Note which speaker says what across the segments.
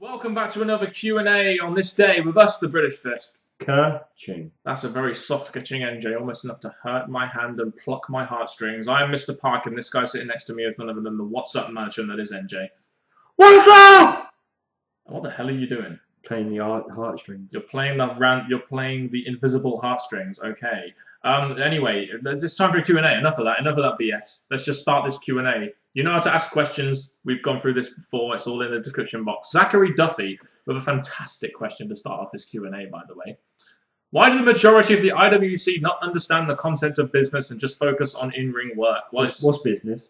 Speaker 1: Welcome back to another Q&A on this day with us, the British Fist.
Speaker 2: Ka-ching.
Speaker 1: That's a very soft ka-ching, NJ, almost enough to hurt my hand and pluck my heartstrings. I am Mr. Parkin. This guy sitting next to me is none other than the What's Up merchant that is NJ.
Speaker 2: What's up?
Speaker 1: What the hell are you doing?
Speaker 2: Playing the heartstrings.
Speaker 1: You're playing the invisible heartstrings. Okay. Anyway, it's time for a Q&A. Enough of that BS. Let's just start this Q&A. You know how to ask questions. We've gone through this before. It's all in the description box. Zachary Duffy with a fantastic question to start off this Q&A, by the way. Why do the majority of the IWC not understand the concept of business and just focus on in-ring work?
Speaker 2: What's business?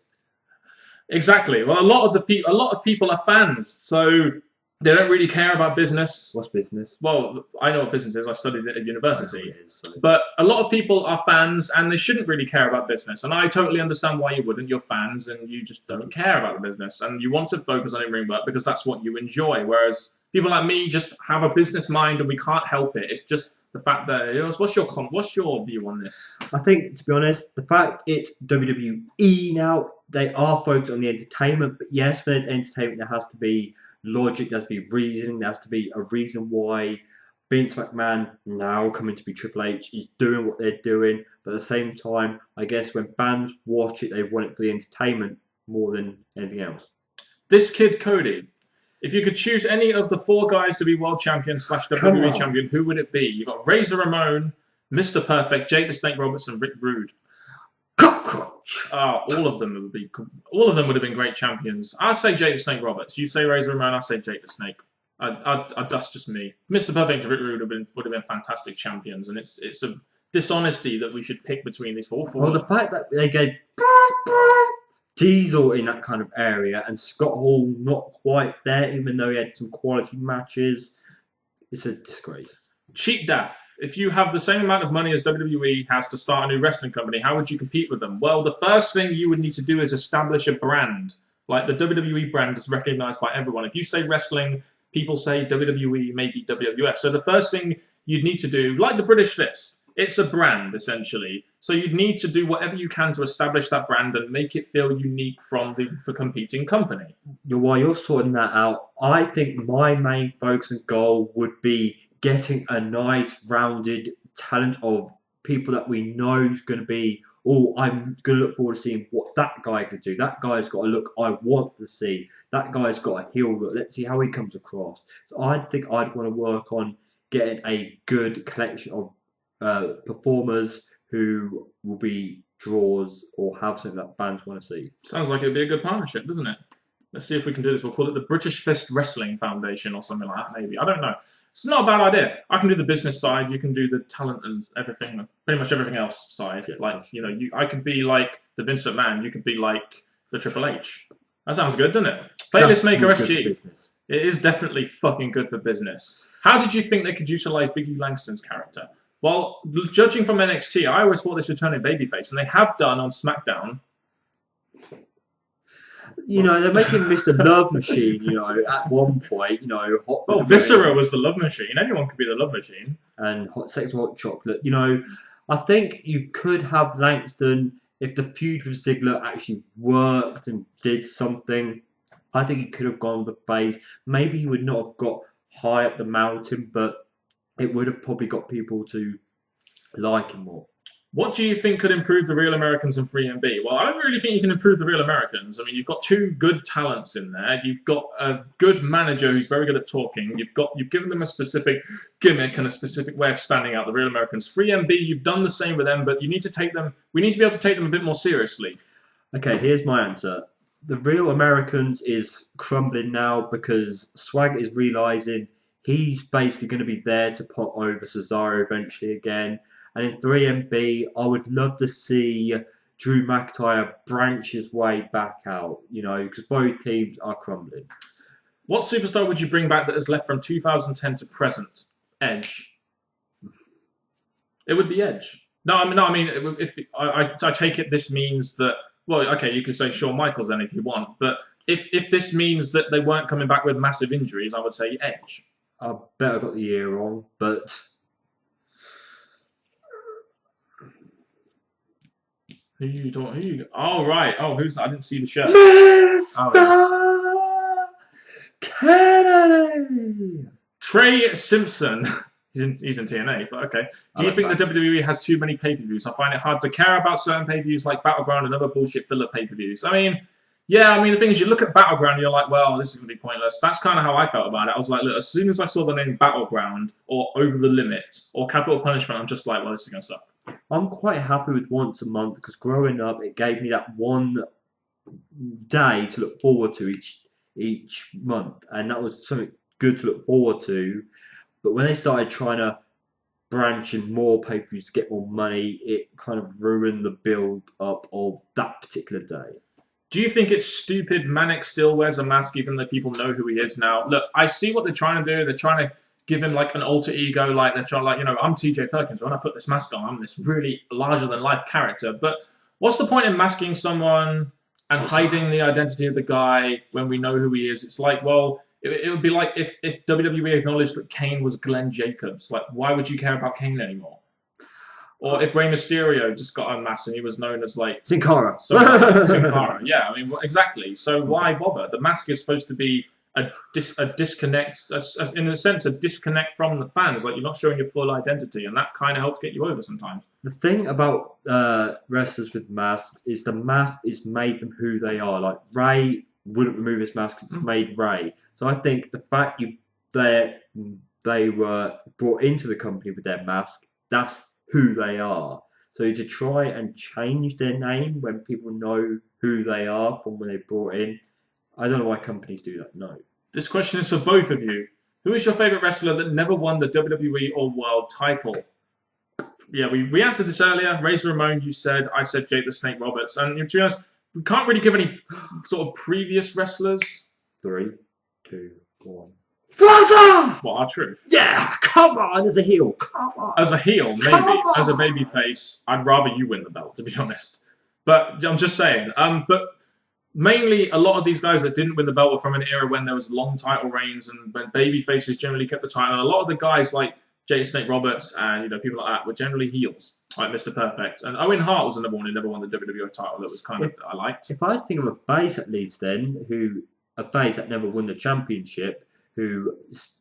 Speaker 1: Exactly. Well, a lot of people are fans, so they don't really care about business.
Speaker 2: What's business?
Speaker 1: Well, I know what business is. I studied it at university. But a lot of people are fans and they shouldn't really care about business. And I totally understand why you wouldn't. You're fans and you just don't care about the business. And you want to focus on in-ring work because that's what you enjoy. Whereas people like me just have a business mind and we can't help it. It's just the fact that, what's your view on this?
Speaker 2: I think, to be honest, the fact it's WWE now, they are focused on the entertainment. But yes, when there's entertainment, there has to be logic, there has to be reasoning, there has to be a reason why Vince McMahon, now coming to be Triple H, is doing what they're doing. But at the same time, I guess when fans watch it, they want it for the entertainment more than anything else.
Speaker 1: This kid, Cody, if you could choose any of the 4 guys to be world champion / WWE champion, who would it be? You've got Razor Ramon, Mr. Perfect, Jake the Snake Roberts, and Rick Rude. All of them would have been great champions. I'd say Jake the Snake Roberts. You say Razor Ramon, I say Jake the Snake. That's just me. Mr. Perfect and Rick Rude would have been fantastic champions, and it's a dishonesty that we should pick between these 4.
Speaker 2: Well, the fact that they gave Diesel in that kind of area and Scott Hall not quite there, even though he had some quality matches, it's a disgrace.
Speaker 1: Cheap Daff. If you have the same amount of money as WWE has to start a new wrestling company, how would you compete with them? Well, the first thing you would need to do is establish a brand. Like the WWE brand is recognized by everyone. If you say wrestling, people say WWE, maybe WWF. So the first thing you'd need to do, like the British Fist, it's a brand, essentially. So you'd need to do whatever you can to establish that brand and make it feel unique from the competing company.
Speaker 2: While you're sorting that out, I think my main focus and goal would be getting a nice, rounded talent of people that we know is going to be, I'm going to look forward to seeing what that guy can do. That guy's got a look I want to see. That guy's got a heel look. Let's see how he comes across. So I think I'd want to work on getting a good collection of performers who will be draws or have something that fans want to see.
Speaker 1: Sounds like it'd be a good partnership, doesn't it? Let's see if we can do this. We'll call it the British Fist Wrestling Foundation or something like that, maybe. I don't know. It's not a bad idea. I can do the business side. You can do the talent and everything, pretty much everything else side. Like, I could be like the Vince McMahon. You could be like the Triple H. That sounds good, doesn't it? Playlist Maker SG. It is definitely fucking good for business. How did you think they could utilize Biggie Langston's character? Well, judging from NXT, I always thought they should turn him babyface, and they have done on SmackDown.
Speaker 2: They're making Mr. Love Machine, at one point,
Speaker 1: Well, Viscera was the Love Machine. Anyone could be the Love Machine.
Speaker 2: And Hot Chocolate. I think you could have Langston, if the feud with Ziggler actually worked and did something, I think he could have gone with the face. Maybe he would not have got high up the mountain, but it would have probably got people to like him more.
Speaker 1: What do you think could improve the Real Americans and 3MB? Well, I don't really think you can improve the Real Americans. I mean, you've got 2 good talents in there. You've got a good manager who's very good at talking. You've given them a specific gimmick and a specific way of standing out. The Real Americans, 3MB, you've done the same with them, but you need to take them. We need to be able to take them a bit more seriously.
Speaker 2: Okay, here's my answer. The Real Americans is crumbling now because Swag is realizing he's basically going to be there to put over Cesaro eventually again. And in 3MB, I would love to see Drew McIntyre branch his way back out, because both teams are crumbling.
Speaker 1: What superstar would you bring back that has left from 2010 to present? Edge. It would be Edge. No, I mean, if I take it, this means that. Well, okay, you could say Shawn Michaels then if you want, but if this means that they weren't coming back with massive injuries, I would say Edge.
Speaker 2: I bet I got the year wrong, but.
Speaker 1: Who you? Oh, right. Oh, who's that? I didn't see the shirt.
Speaker 2: Mr. Kennedy.
Speaker 1: Trey Simpson. He's in TNA, but okay. Do you think the WWE has too many pay-per-views? I find it hard to care about certain pay-per-views like Battleground and other bullshit filler pay-per-views. I mean, the thing is, you look at Battleground and you're like, well, this is going to be pointless. That's kind of how I felt about it. I was like, look, as soon as I saw the name Battleground or Over the Limit or Capital Punishment, I'm just like, well, this is going to suck.
Speaker 2: I'm quite happy with once a month because growing up, it gave me that one day to look forward to each month, and that was something good to look forward to. But when they started trying to branch in more pay-per-views to get more money, it kind of ruined the build-up of that particular day.
Speaker 1: Do you think it's stupid Manic still wears a mask even though people know who he is now? Look, I see what they're trying to do. They're trying to give him like an alter ego, like they're trying, like, I'm TJ Perkins. When I put this mask on, I'm this really larger-than-life character. But what's the point in masking someone and hiding the identity of the guy when we know who he is? It's like, well, it would be like if WWE acknowledged that Kane was Glenn Jacobs. Like, why would you care about Kane anymore? Or if Rey Mysterio just got unmasked and he was known as like
Speaker 2: Sin Cara.
Speaker 1: Sin Cara. Yeah, I mean, exactly. So why bother? The mask is supposed to be a disconnect, in a sense, a disconnect from the fans. Like, you're not showing your full identity, and that kind of helps get you over sometimes.
Speaker 2: The thing about wrestlers with masks is the mask is made them who they are. Like, Rey wouldn't remove his mask because it's made Rey. So I think the fact they were brought into the company with their mask, that's who they are. So to try and change their name when people know who they are from when they brought in, I don't know why companies do that. No.
Speaker 1: This question is for both of you. Who is your favorite wrestler that never won the WWE or World title? Yeah, we answered this earlier. Razor Ramon, you said. I said Jake the Snake Roberts. And to be honest, we can't really give any sort of previous wrestlers.
Speaker 2: 3, 2, 1. Brother!
Speaker 1: What, our truth?
Speaker 2: Yeah, come on, as a heel. Come on.
Speaker 1: As a heel, maybe. As a babyface, I'd rather you win the belt, to be honest. But I'm just saying. But mainly, a lot of these guys that didn't win the belt were from an era when there was long title reigns and when babyfaces generally kept the title. And a lot of the guys like Jake Snake Roberts and people like that were generally heels, like Mr. Perfect. And Owen Hart was another one who never won the WWE title. That was kind of I liked.
Speaker 2: If I think of a face at least, then a face that never won the championship, who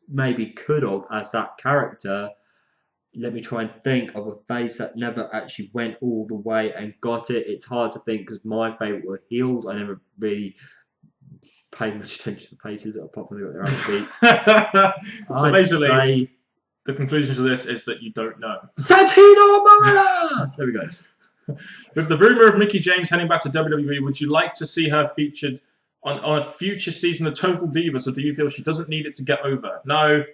Speaker 2: maybe could have as that character. Let me try and think of a face that never actually went all the way and got it. It's hard to think because my favourite were heels. I never really paid much attention to the faces apart from they got their own feet.
Speaker 1: So basically, the conclusion to this is that you don't know.
Speaker 2: Santino Marella! There we go.
Speaker 1: With the rumour of Mickie James heading back to WWE, would you like to see her featured on a future season of Total Divas, or do you feel she doesn't need it to get over? No.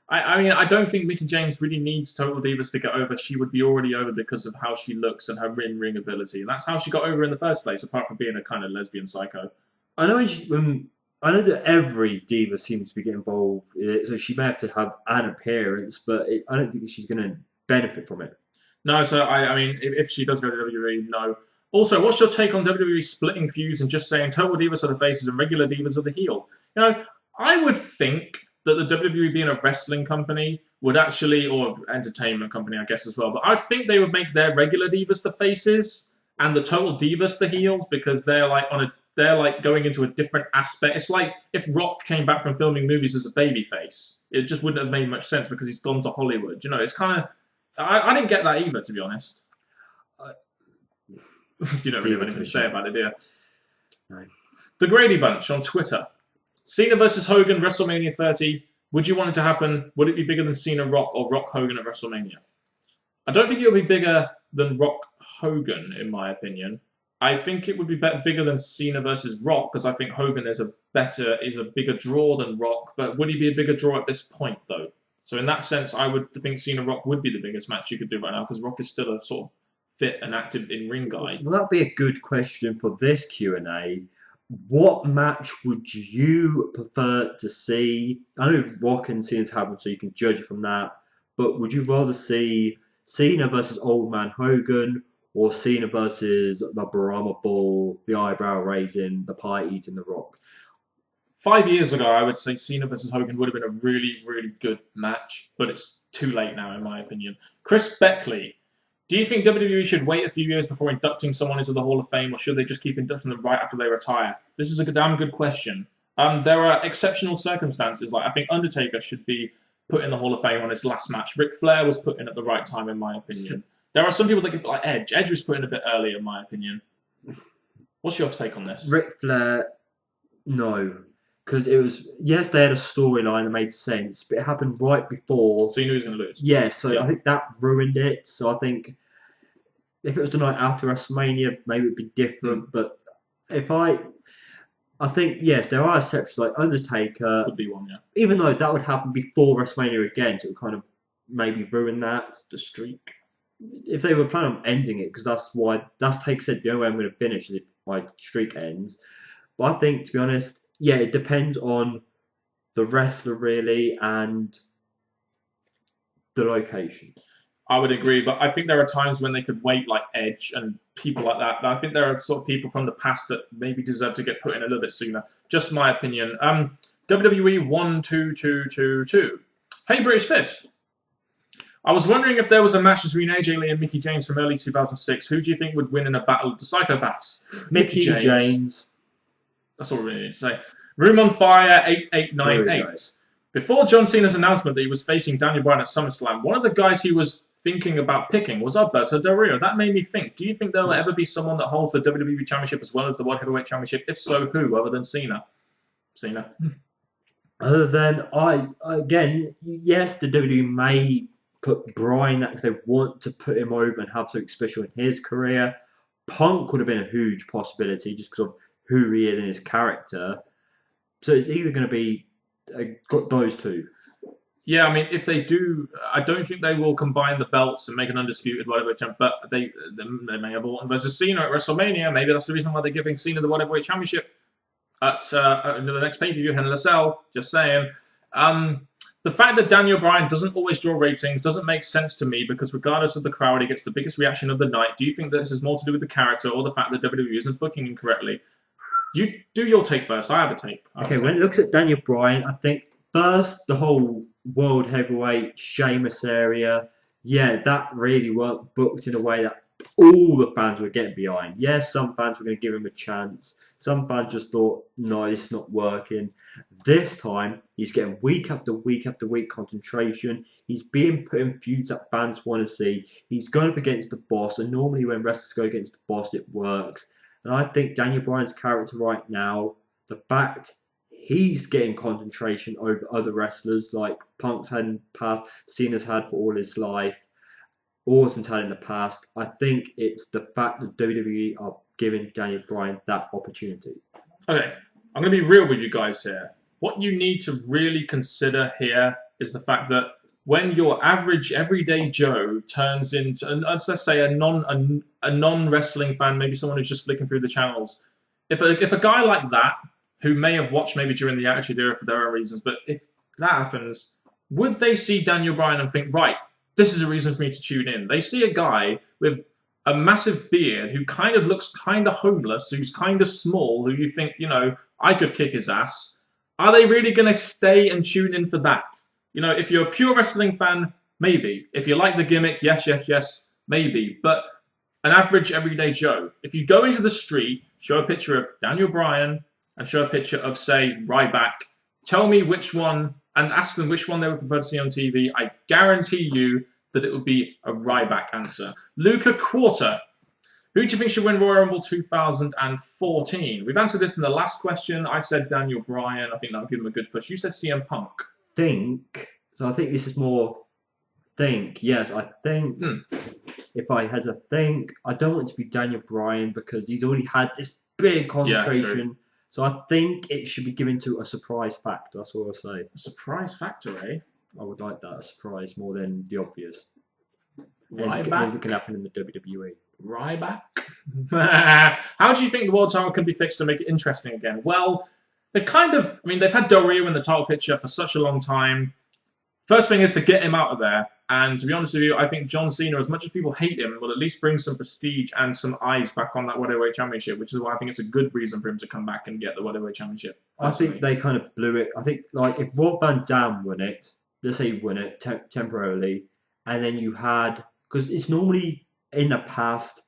Speaker 1: I mean, I don't think Mickie James really needs Total Divas to get over. She would be already over because of how she looks and her ring ability. And that's how she got over in the first place, apart from being a kind of lesbian psycho.
Speaker 2: I know I know that every diva seems to be getting involved in it, so she may have to have an appearance, but I don't think she's going to benefit from it.
Speaker 1: No, so I mean, if she does go to WWE, no. Also, what's your take on WWE splitting feuds and just saying Total Divas are the faces and regular Divas are the heel? I would think that the WWE being a wrestling company would actually, or entertainment company, I guess, as well, but I'd think they would make their regular Divas the faces and the Total Divas the heels because they're like going into a different aspect. It's like if Rock came back from filming movies as a babyface. It just wouldn't have made much sense because he's gone to Hollywood. It's kind of... I didn't get that either, to be honest. You don't really have anything to say about it, do you?
Speaker 2: No.
Speaker 1: The Grady Bunch on Twitter. Cena versus Hogan, WrestleMania 30. Would you want it to happen? Would it be bigger than Cena Rock or Rock Hogan at WrestleMania? I don't think it would be bigger than Rock Hogan, in my opinion. I think it would be bigger than Cena versus Rock because I think Hogan is a bigger draw than Rock. But would he be a bigger draw at this point, though? So in that sense, I would think Cena Rock would be the biggest match you could do right now because Rock is still a sort of fit and active in-ring guy.
Speaker 2: Well, that'd be a good question for this Q&A. What match would you prefer to see? I know Rock and Cena's happened, so you can judge it from that. But would you rather see Cena versus Old Man Hogan or Cena versus the Brahma Bull, the eyebrow raising, the pie eating the Rock?
Speaker 1: 5 years ago, I would say Cena versus Hogan would have been a really, really good match, but it's too late now, in my opinion. Chris Beckley, do you think WWE should wait a few years before inducting someone into the Hall of Fame, or should they just keep inducting them right after they retire? This is a damn good question. There are exceptional circumstances. Like I think Undertaker should be put in the Hall of Fame on his last match. Ric Flair was put in at the right time, in my opinion. There are some people that get like Edge. Edge was put in a bit early, in my opinion. What's your take on this?
Speaker 2: Ric Flair, no. Because it was, yes, they had a storyline that made sense, but it happened right before.
Speaker 1: So you knew he was going to lose.
Speaker 2: Yeah, so I think that ruined it. So I think if it was the night after WrestleMania, maybe it'd be different. But if I think, yes, there are exceptions like Undertaker.
Speaker 1: Would be one, yeah.
Speaker 2: Even though that would happen before WrestleMania again, so it would kind of maybe ruin that.
Speaker 1: The streak.
Speaker 2: If they were planning on ending it, because that's Taker said the only way I'm going to finish is if my streak ends. But I think, to be honest, yeah, it depends on the wrestler really and the location.
Speaker 1: I would agree, but I think there are times when they could wait, like Edge and people like that. I think there are sort of people from the past that maybe deserve to get put in a little bit sooner. Just my opinion. WWE 12222. Hey, British Fist. I was wondering if there was a match between AJ Lee and Mickie James from early 2006. Who do you think would win in a battle of the psychopaths?
Speaker 2: Mickie James.
Speaker 1: That's all we really need to say. Room on Fire 8898. Before John Cena's announcement that he was facing Daniel Bryan at SummerSlam, one of the guys he was thinking about picking was Alberto Del Rio. That made me think, do you think there will ever be someone that holds the WWE Championship as well as the World Heavyweight Championship? If so, who other than Cena? Cena.
Speaker 2: Other than, yes, the WWE may put Bryan because they want to put him over and have something special in his career. Punk would have been a huge possibility just because of who he is and his character. So it's either going to be those two.
Speaker 1: Yeah, I mean, if they do, I don't think they will combine the belts and make an undisputed World Heavyweight Champion, but they may have Orton versus Cena at WrestleMania. Maybe that's the reason why they're giving Cena the World Heavyweight Championship at the next pay-per-view, Hell in a Cell. Just saying. The fact that Daniel Bryan doesn't always draw ratings doesn't make sense to me because regardless of the crowd, he gets the biggest reaction of the night. Do you think that this is more to do with the character or the fact that WWE isn't booking him correctly? You do your take first. I have a take.
Speaker 2: When it looks at Daniel Bryan, I think first the whole World Heavyweight Sheamus area, yeah, that really weren't booked in a way that all the fans were getting behind. Yes, some fans were going to give him a chance. Some fans just thought, no, it's not working. This time, he's getting week after week after week concentration. He's being put in feuds that fans want to see. He's going up against the boss, and normally when wrestlers go against the boss, it works. And I think Daniel Bryan's character right now, the fact he's getting concentration over other wrestlers like Punk's had in the past, Cena's had for all his life, Orton's had in the past. I think it's the fact that WWE are giving Daniel Bryan that opportunity.
Speaker 1: Okay, I'm going to be real with you guys here. What you need to really consider here is the fact that when your average everyday Joe turns into, let's say, a non-wrestling fan, maybe someone who's just flicking through the channels, if a guy like that, who may have watched maybe during the Attitude Era for their own reasons, but if that happens, would they see Daniel Bryan and think, right, this is a reason for me to tune in? They see a guy with a massive beard who kind of looks kind of homeless, who's kind of small, who you think, I could kick his ass. Are they really going to stay and tune in for that? If you're a pure wrestling fan, maybe. If you like the gimmick, yes, maybe. But an average everyday Joe, if you go into the street, show a picture of Daniel Bryan and show a picture of, say, Ryback, tell me which one, and ask them which one they would prefer to see on TV, I guarantee you that it would be a Ryback answer. Luca Quarter. Who do you think should win Royal Rumble 2014? We've answered this in the last question. I said Daniel Bryan. I think that'll give him a good push. You said CM Punk.
Speaker 2: I think this is more yes, I think if I had to think, I don't want it to be Daniel Bryan because he's already had this big concentration.
Speaker 1: Yeah,
Speaker 2: so I think it should be given to a surprise factor. That's all I'll say.
Speaker 1: A surprise factor, eh?
Speaker 2: I would like that, a surprise more than the obvious.
Speaker 1: Ryback?
Speaker 2: Anything can happen in the WWE.
Speaker 1: Ryback? How do you think the world title can be fixed to make it interesting again? Well, they've had Del Rio in the title picture for such a long time. First thing is to get him out of there. And to be honest with you, I think John Cena, as much as people hate him, will at least bring some prestige and some eyes back on that World Heavyweight Championship, which is why I think it's a good reason for him to come back and get the World Heavyweight Championship. Personally.
Speaker 2: I think they kind of blew it. I think, if Rob Van Dam won it, let's say he won it temporarily, and then you had, because it's normally in the past,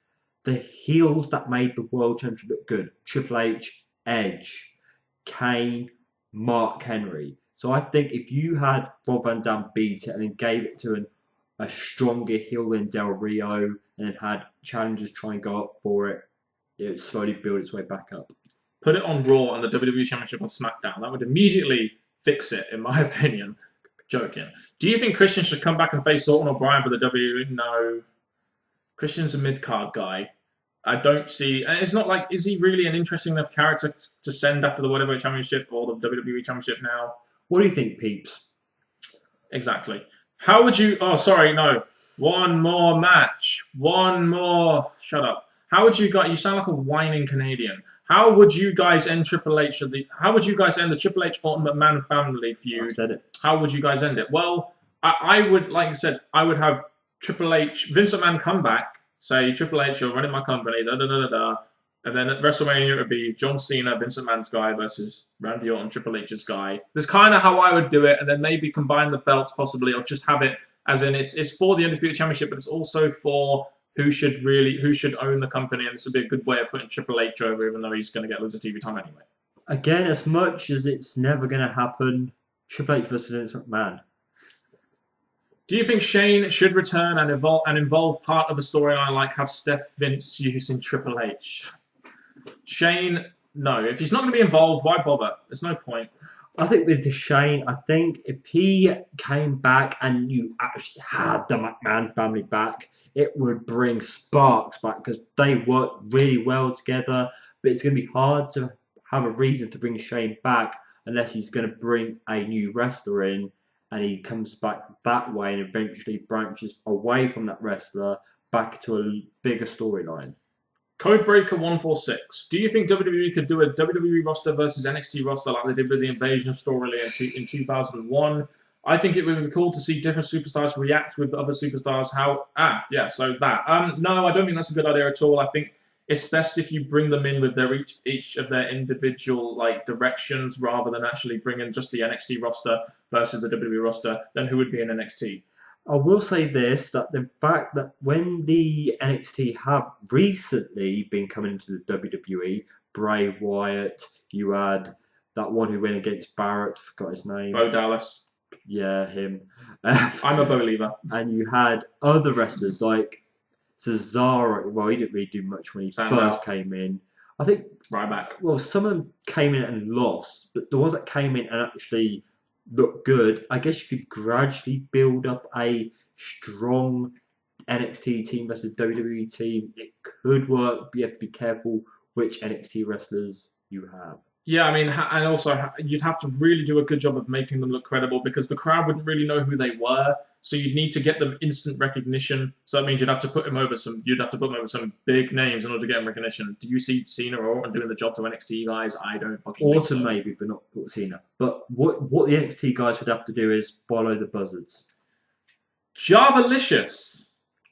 Speaker 2: the heels that made the World Championship look good. Triple H, Edge, Kane, Mark Henry. So I think if you had Rob Van Dam beat it and then gave it to a stronger heel than Del Rio and then had challengers try and go up for it, it would slowly build its way back up.
Speaker 1: Put it on Raw and the WWE Championship on SmackDown. That would immediately fix it, in my opinion. Joking. Do you think Christian should come back and face Orton or Bryan for the WWE? No. Christian's a mid-card guy. I don't see... And it's not like... Is he really an interesting enough character to send after the Whatever Championship or the WWE Championship now?
Speaker 2: What do you think, peeps?
Speaker 1: Exactly. How would you... Oh, sorry, no. One more match. One more... Shut up. How would you guys... You sound like a whining Canadian. How would you guys end Triple H... How would you guys end the Triple H Orton McMahon family feud?
Speaker 2: I said it.
Speaker 1: How would you guys end it? Well, I would... Like I said, I would have Triple H... Vince McMahon come back, say, Triple H, you're running my company, da-da-da-da-da. And then at WrestleMania, it would be John Cena, Vince McMahon's guy versus Randy Orton, Triple H's guy. That's kind of how I would do it, and then maybe combine the belts possibly, or just have it as in it's for the Undisputed Championship, but it's also for who should own the company, and this would be a good way of putting Triple H over, even though he's going to get loads of TV time anyway.
Speaker 2: Again, as much as it's never going to happen, Triple H versus Vince McMahon.
Speaker 1: Do you think Shane should return and involve part of a storyline like have Steph Vince using Triple H? Shane, no. If he's not going to be involved, why bother? There's no point.
Speaker 2: I think with Shane, I think if he came back and you actually had the McMahon family back, it would bring sparks back because they work really well together. But it's going to be hard to have a reason to bring Shane back unless he's going to bring a new wrestler in and he comes back that way and eventually branches away from that wrestler back to a bigger storyline.
Speaker 1: Codebreaker 146. Do you think WWE could do a WWE roster versus NXT roster like they did with the Invasion storyline in 2001? I think it would be cool to see different superstars react with other superstars. No, I don't think that's a good idea at all. I think it's best if you bring them in with their each of their individual directions rather than actually bringing just the NXT roster versus the WWE roster. Then who would be in NXT?
Speaker 2: I will say this, that the fact that when the NXT have recently been coming into the WWE, Bray Wyatt, you had that one who went against Barrett, forgot his name.
Speaker 1: Bo Dallas.
Speaker 2: Yeah, him.
Speaker 1: I'm a believer.
Speaker 2: And you had other wrestlers like Cesaro. Well, he didn't really do much when he first came in. I think
Speaker 1: Ryback.
Speaker 2: Well, some of them came in and lost, but the ones that came in and actually looked good, I guess you could gradually build up a strong NXT team versus WWE team. It could work, but you have to be careful which NXT wrestlers you have.
Speaker 1: Yeah, I mean, and also you'd have to really do a good job of making them look credible because the crowd wouldn't really know who they were. So you'd need to get them instant recognition. So that means you'd have to put them over some big names in order to get them recognition. Do you see Cena or Orton doing the job to NXT guys? I don't fucking think so.
Speaker 2: Orton maybe, but not Cena. But what the NXT guys would have to do is follow the buzzards.
Speaker 1: Javalicious.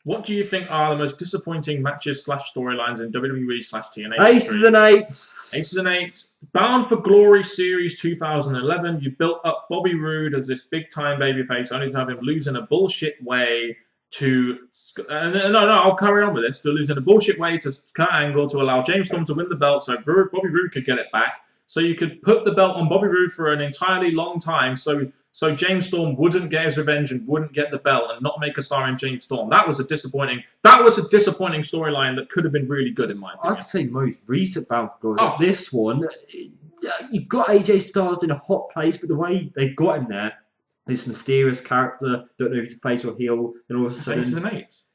Speaker 1: What do you think are the most disappointing matches / storylines in WWE / TNA?
Speaker 2: Aces and Eights.
Speaker 1: Aces and Eights. Bound for Glory Series 2011. You built up Bobby Roode as this big-time babyface, only to have him lose in a bullshit way to... I'll carry on with this. To lose in a bullshit way to Kurt Angle to allow James Storm to win the belt so Bobby Roode could get it back. So you could put the belt on Bobby Roode for an entirely long time so James Storm wouldn't get his revenge and wouldn't get the belt and not make a star in James Storm. That was a disappointing storyline that could have been really good in my opinion.
Speaker 2: I'd say most recent Bound for Glory. This one, you've got AJ Styles in a hot place, but the way they got him there, this mysterious character, don't know if he's a face or heel, and all of a sudden...
Speaker 1: Aces and Eights.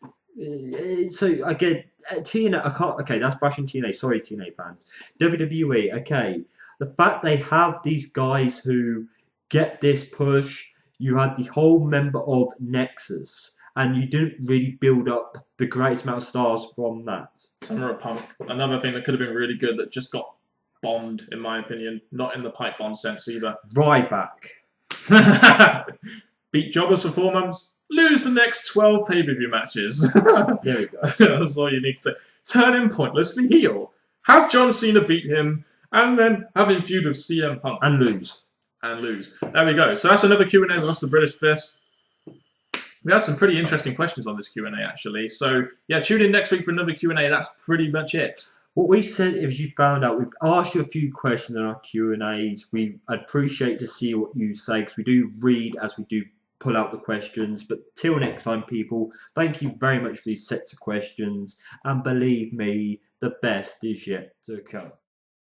Speaker 2: So again, TNA, I can't... Okay, that's bashing TNA. Sorry, TNA fans. WWE, okay. The fact they have these guys who get this push, you had the whole member of Nexus, and you didn't really build up the greatest amount of stars from that.
Speaker 1: Summer of Punk, another thing that could have been really good that just got bombed, in my opinion. Not in the pipe bomb sense either.
Speaker 2: Ryback.
Speaker 1: Beat Jobbers for 4 months, lose the next 12 pay-per-view matches.
Speaker 2: There we go.
Speaker 1: That's all you need to say. Turn him pointlessly heel. Have John Cena beat him, and then have him feud with CM Punk.
Speaker 2: And lose.
Speaker 1: There we go. So that's another Q&A with us, the British Fist. We had some pretty interesting questions on this Q&A, actually. So, yeah, tune in next week for another Q&A. That's pretty much it.
Speaker 2: What we said is you found out we've asked you a few questions in our Q&As. We appreciate to see what you say because we do read as we do pull out the questions. But till next time, people, thank you very much for these sets of questions. And believe me, the best is yet to come.